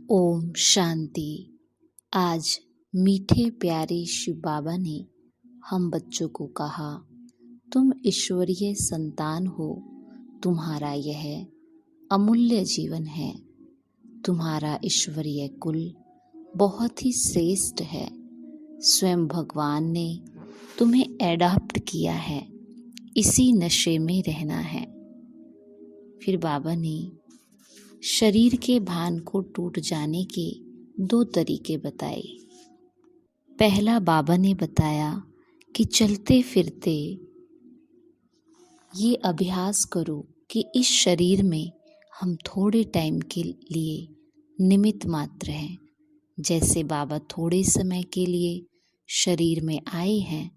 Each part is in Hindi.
ओम शांति। आज मीठे प्यारे शिव बाबा ने हम बच्चों को कहा, तुम ईश्वरीय संतान हो। तुम्हारा यह अमूल्य जीवन है। तुम्हारा ईश्वरीय कुल बहुत ही श्रेष्ठ है। स्वयं भगवान ने तुम्हें एडॉप्ट किया है। इसी नशे में रहना है। फिर बाबा ने शरीर के भान को टूट जाने के 2 तरीके बताए। पहला बाबा ने बताया कि चलते फिरते ये अभ्यास करो कि इस शरीर में हम थोड़े टाइम के लिए निमित्त मात्र हैं। जैसे बाबा थोड़े समय के लिए शरीर में आए हैं,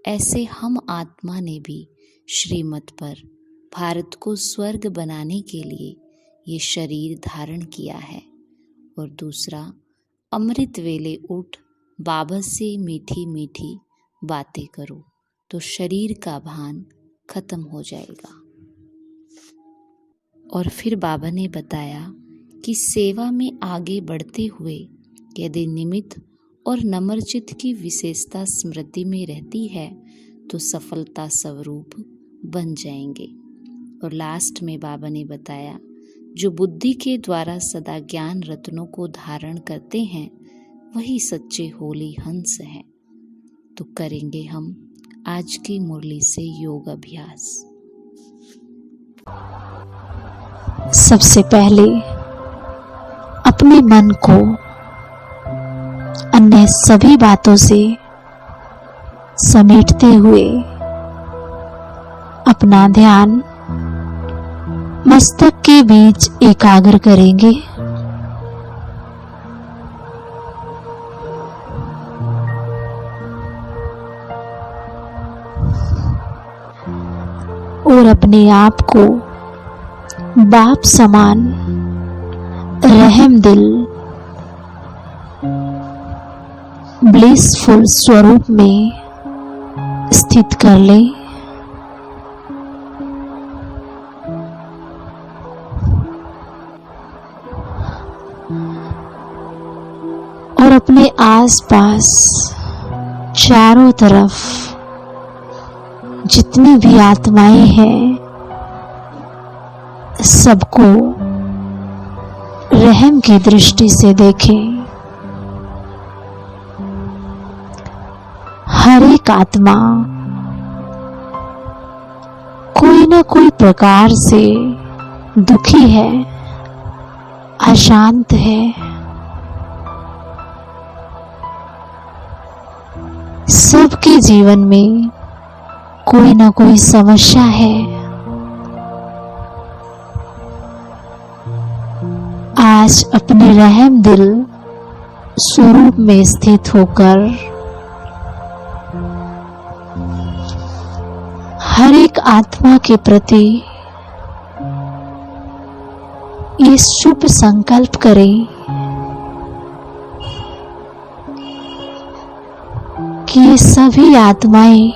ऐसे हम आत्मा ने भी श्रीमत पर भारत को स्वर्ग बनाने के लिए ये शरीर धारण किया है। और दूसरा, अमृत वेले उठ बाबा से मीठी मीठी बातें करो तो शरीर का भान खत्म हो जाएगा। और फिर बाबा ने बताया कि सेवा में आगे बढ़ते हुए यदि निमित्त और नम्रचित्त की विशेषता स्मृति में रहती है तो सफलता स्वरूप बन जाएंगे। और लास्ट में बाबा ने बताया, जो बुद्धि के द्वारा सदा ज्ञान रत्नों को धारण करते हैं वही सच्चे होली हंस हैं। तो करेंगे हम आज की मुरली से योग अभ्यास। सबसे पहले अपने मन को अन्य सभी बातों से समेटते हुए अपना ध्यान मस्तक के बीच एकाग्र करेंगे। और अपने आप को बाप समान रहम दिल ब्लिसफुल स्वरूप में स्थित कर लें। और अपने आसपास चारों तरफ जितनी भी आत्माएं हैं सबको रहम की दृष्टि से देखें। हर एक आत्मा कोई न कोई प्रकार से दुखी है, अशांत है। सबके जीवन में कोई ना कोई समस्या है। आज अपने रहम दिल स्वरूप में स्थित होकर हर एक आत्मा के प्रति ये शुभ संकल्प करें कि ये सभी आत्माएं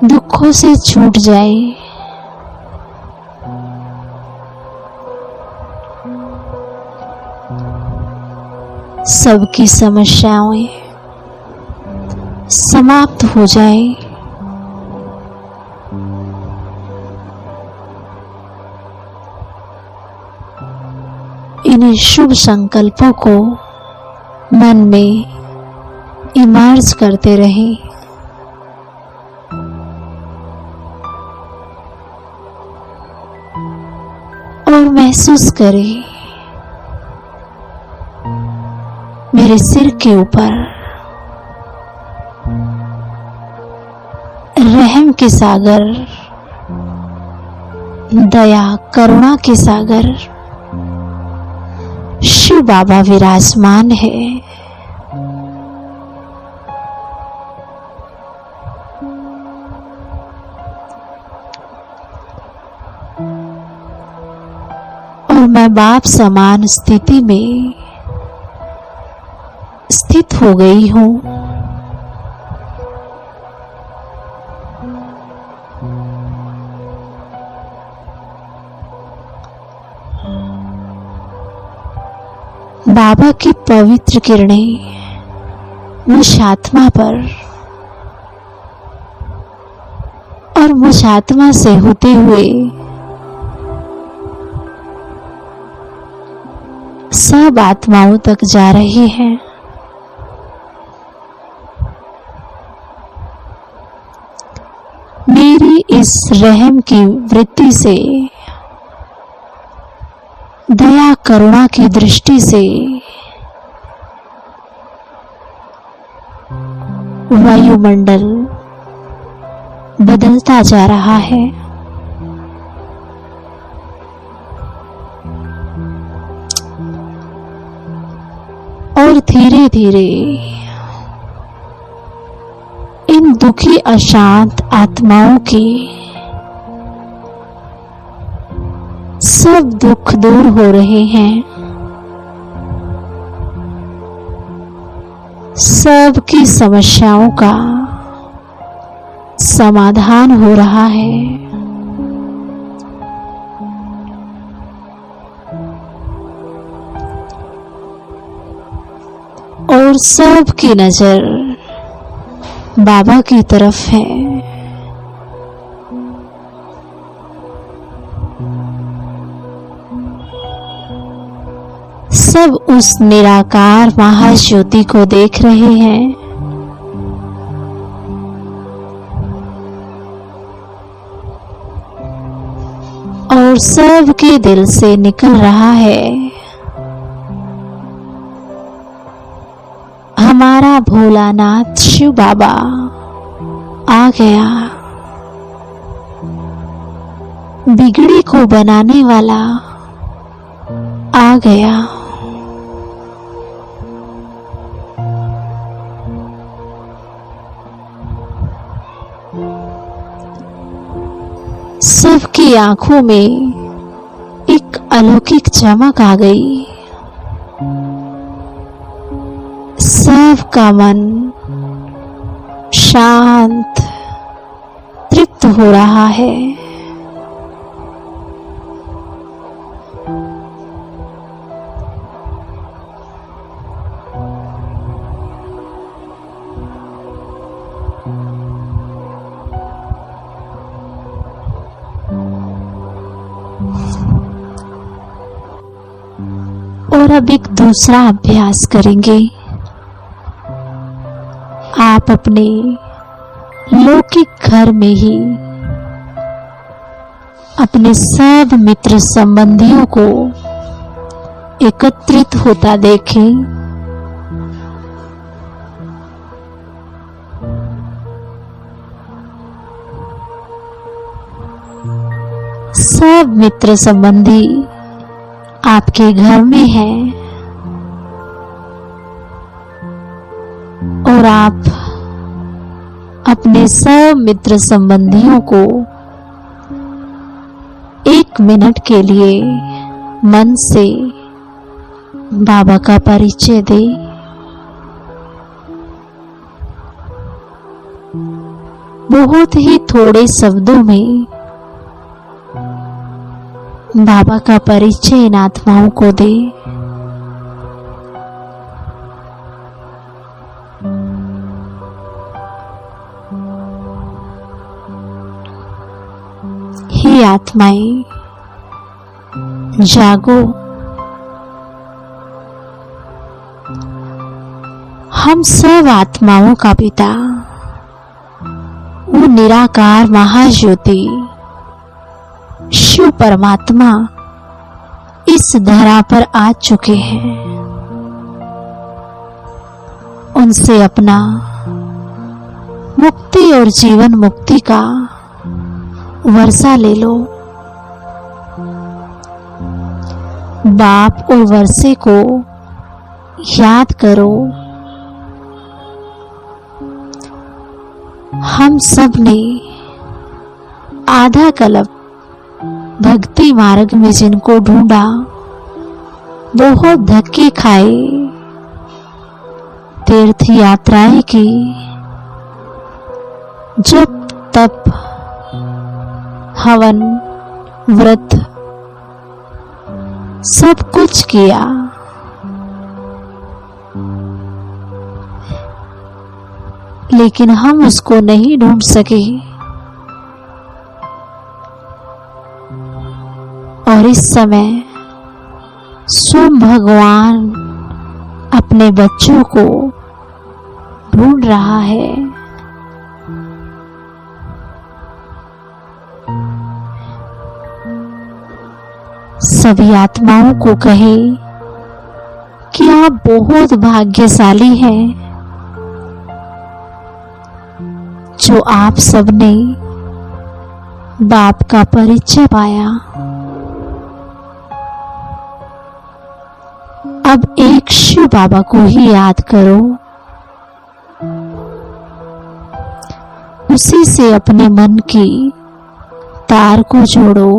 दुखों से छूट जाए। सबकी समस्याएं समाप्त हो जाए। इन्हीं शुभ संकल्पों को मन में इमर्ज करते रहें। और महसूस करें मेरे सिर के ऊपर रहम के सागर, दया करुणा के सागर शिव बाबा विराजमान है। और मैं बाप समान स्थिति में स्थित हो गई हूँ। बाबा की पवित्र किरणें मुझ आत्मा पर और मुझ आत्मा से होते हुए सब आत्माओं तक जा रही हैं। मेरी इस रहम की वृत्ति से, दया करुणा की दृष्टि से वायुमंडल बदलता जा रहा है। और धीरे धीरे इन दुखी अशांत आत्माओं की सब दुख दूर हो रहे हैं। सबकी समस्याओं का समाधान हो रहा है। और सबकी नजर बाबा की तरफ है। सब उस निराकार महाज्योति को देख रहे हैं। और सबके दिल से निकल रहा है, हमारा भोलानाथ शिव बाबा आ गया। बिगड़ी को बनाने वाला आ गया। सबकी आंखों में एक अलौकिक चमक आ गई। सबका मन शांत तृप्त हो रहा है। और अब एक दूसरा अभ्यास करेंगे। आप अपने लौकिक घर में ही अपने सब मित्र संबंधियों को एकत्रित होता देखें। सब मित्र संबंधी आपके घर में हैं और आप अपने सब मित्र संबंधियों को 1 मिनट के लिए मन से बाबा का परिचय दें। बहुत ही थोड़े शब्दों में बाबा का परिचय इन आत्माओं को दे। हे आत्माएं, जागो। हम सब आत्माओं का पिता, वो निराकार महाज्योति शिव परमात्मा इस धरा पर आ चुके हैं। उनसे अपना मुक्ति और जीवन मुक्ति का वर्षा ले लो। बाप और वर्षे को याद करो। हम सब ने आधा कल्प भक्ति मार्ग में जिनको ढूंढा, बहुत धक्के खाए, तीर्थ यात्राएं की, जप तप हवन व्रत सब कुछ किया, लेकिन हम उसको नहीं ढूंढ सके। और इस समय स्वयं भगवान अपने बच्चों को ढूंढ रहा है। सभी आत्माओं को कहे कि आप बहुत भाग्यशाली हैं जो आप सबने बाप का परिचय पाया। अब एक शिव बाबा को ही याद करो, उसी से अपने मन की तार को जोड़ो।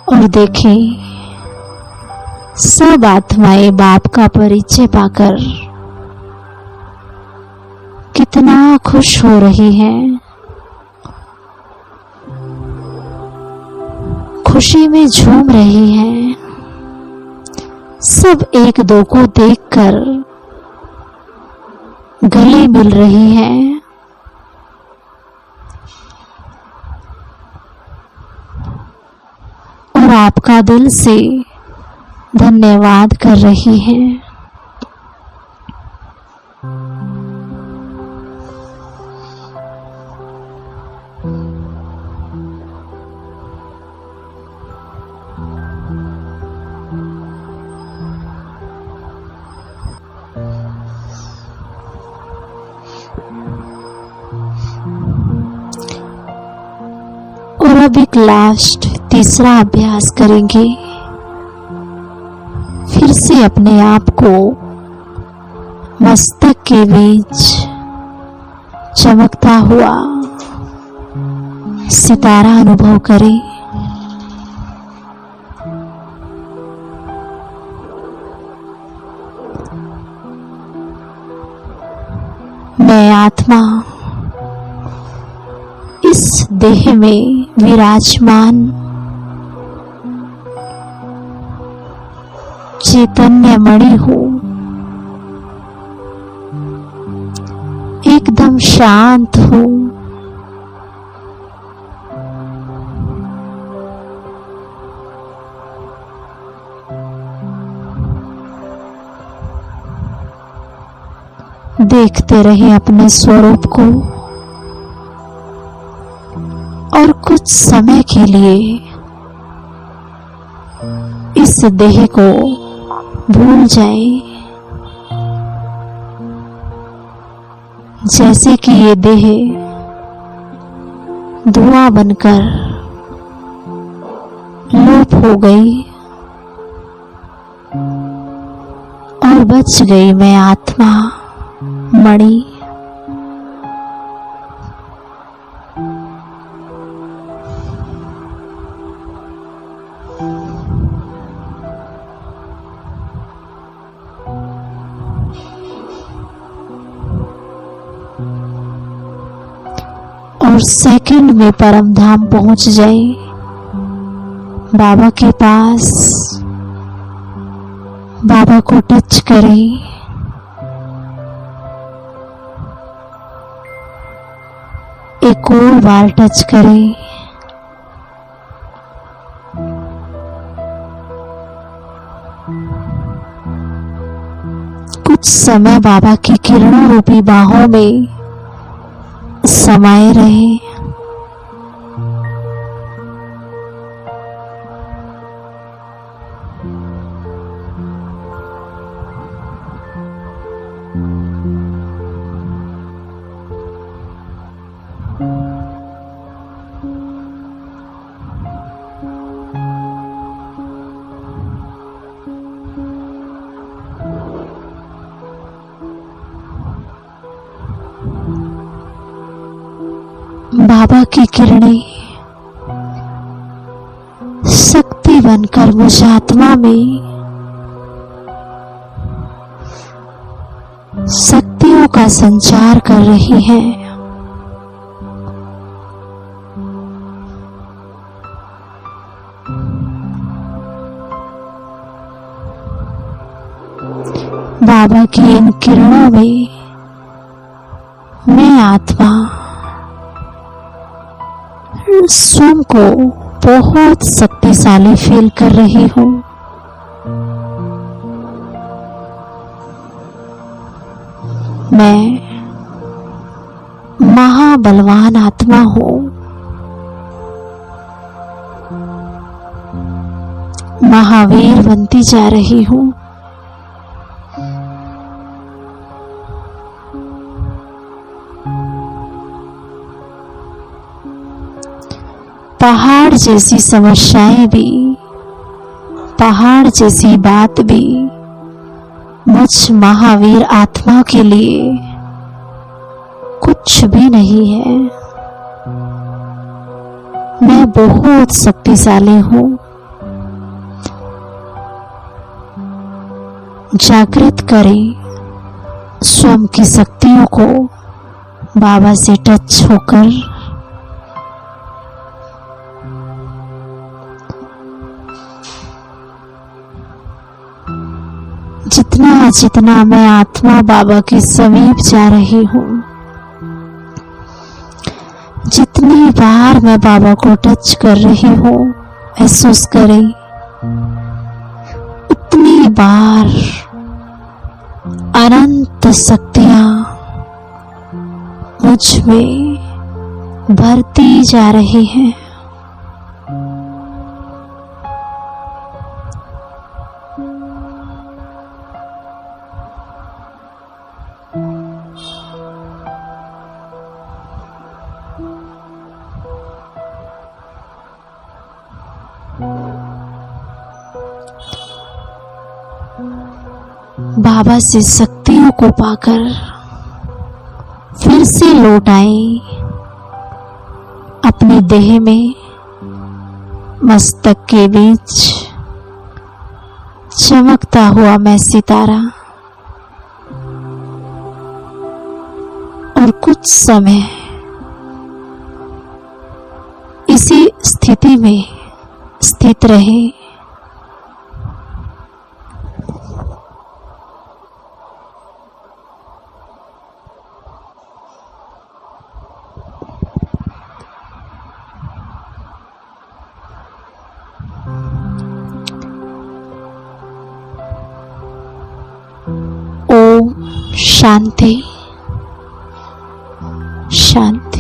और देखें, सब आत्माएं बाप का परिचय पाकर कितना खुश हो रही हैं। खुशी में झूम रही हैं। सब एक दो को देखकर गले मिल रही हैं। और आपका दिल से धन्यवाद कर रही हैं। और अब एक लास्ट तीसरा अभ्यास करेंगे। फिर से अपने आप को मस्तक के बीच चमकता हुआ सितारा अनुभव करें। मैं आत्मा इस देह में विराजमान चैतन्य मणि हूँ। एकदम शांत हूँ। देखते रहे अपने स्वरूप को और कुछ समय के लिए इस देह को भूल जाएं। जैसे कि ये देह धुआं बनकर लोप हो गई और बच गई मैं आत्मा मणि। और सेकंड में परम धाम पहुंच जाए, बाबा के पास। बाबा को टच करें। एक और बार टच करें। कुछ समय बाबा की किरणों रूपी बाहों में समाये रहे। बाबा की किरणें शक्ति बनकर मुझ आत्मा में शक्तियों का संचार कर रही हैं। की इन किरणों में मैं आत्मा स्वयं को बहुत शक्तिशाली फील कर रही हूँ। मैं महाबलवान आत्मा हूँ। महावीर बनती जा रही हूँ। पहाड़ जैसी समस्याएं भी, पहाड़ जैसी बात भी मुझ महावीर आत्मा के लिए कुछ भी नहीं है। मैं बहुत शक्तिशाली हूँ। जागृत करें स्वयं की शक्तियों को बाबा से टच होकर। जितना जितना मैं आत्मा बाबा के समीप जा रही हूँ, जितनी बार मैं बाबा को टच कर रही हूँ, महसूस करें उतनी बार अनंत शक्तियां मुझ में भरती जा रही हैं। बाबा से शक्तियों को पाकर फिर से लौट आए अपनी देह में। मस्तक के बीच चमकता हुआ मैं सितारा, और कुछ समय इसी स्थिति में स्थित रहे। ओम शांति शांति।